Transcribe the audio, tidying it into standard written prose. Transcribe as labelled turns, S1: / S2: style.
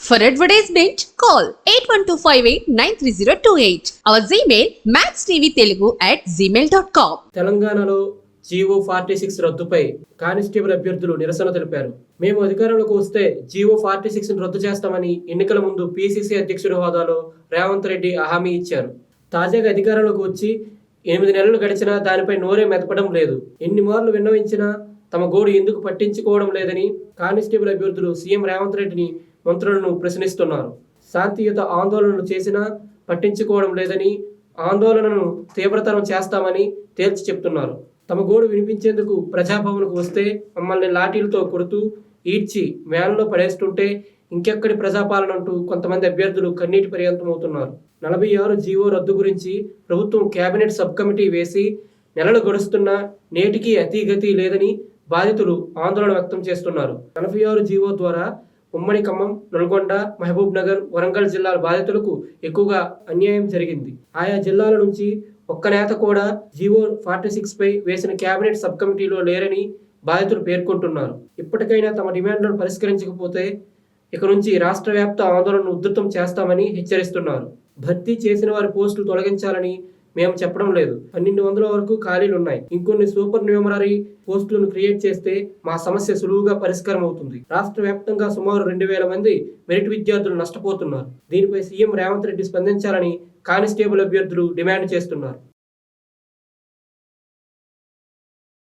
S1: For advertisement, call 8125893028. Our Gmail maxtvtelugu@gmail.com.
S2: తెలంగాణలో GO 46 రద్దుపై constable అభ్యర్థులు నిరసన తెలిపారు. మేము అధికారంలోకి వస్తే జీవో 46ను రద్దు చేస్తామని ఎన్నికల ముందు పీసీసీ అధ్యక్షుడి హోదాలో రేవంత్ రెడ్డి హామీ ఇచ్చారు. తాజాగా అధికారంలోకి వచ్చి 8 నెలలు గడిచినా దానిపై నోరే మెదపడం లేదు. ఎన్ని మార్లు విన్నవించినా తమ గోడు ఎందుకు పట్టించుకోవడం లేదని కానిస్టేబుల్ అభ్యర్థులు సీఎం రేవంత్ రెడ్డిని, మంత్రులను ప్రశ్నిస్తున్నారు. శాంతియుత ఆందోళనలు చేసినా పట్టించుకోవడం లేదని, ఆందోళనను తీవ్రతరం చేస్తామని తేల్చి చెప్తున్నారు. తమ గోడు వినిపించేందుకు ప్రజాభవన్కు వస్తే మమ్మల్ని లాఠీలతో కొడుతూ ఈడ్చి వ్యాన్లో పడేస్తుంటే ఇంకెక్కడి ప్రజాపాలన అంటూ కొంతమంది అభ్యర్థులు కన్నీటి పర్యంతమవుతున్నారు. 46 జీవో రద్దు గురించి ప్రభుత్వం కేబినెట్ సబ్ కమిటీ వేసి నెలలు గడుస్తున్నా నేటికి అతీగతి లేదని బాధితులు ఆందోళన వ్యక్తం చేస్తున్నారు. 46 జీవో ద్వారా ఉమ్మడి ఖమ్మం, నల్గొండ, మహబూబ్ నగర్, వరంగల్ జిల్లాల బాధితులకు ఎక్కువగా అన్యాయం జరిగింది. ఆయా జిల్లాల నుంచి ఒక్క నేత కూడా జీవో 46 పై వేసిన కేబినెట్ సబ్ కమిటీలో లేరని బాధితులు పేర్కొంటున్నారు. ఇప్పటికైనా తమ డిమాండ్లను పరిష్కరించకపోతే ఇక నుంచి రాష్ట్ర వ్యాప్త ఆందోళనను ఉధృతం చేస్తామని హెచ్చరిస్తున్నారు. భర్తీ చేసిన వారి పోస్టులు తొలగించాలని మేము చెప్పడం లేదు. 1200 వరకు ఖాళీలు ఉన్నాయి. ఇంకొన్ని సూపర్ న్యూమరీ పోస్టులను క్రియేట్ చేస్తే మా సమస్య సులువుగా పరిష్కారం అవుతుంది. రాష్ట్ర వ్యాప్తంగా సుమారు 2000 మంది మెరిట్ విద్యార్థులు నష్టపోతున్నారు. దీనిపై సీఎం రేవంత్ రెడ్డి స్పందించాలని కానిస్టేబుల్ అభ్యర్థులు డిమాండ్ చేస్తున్నారు.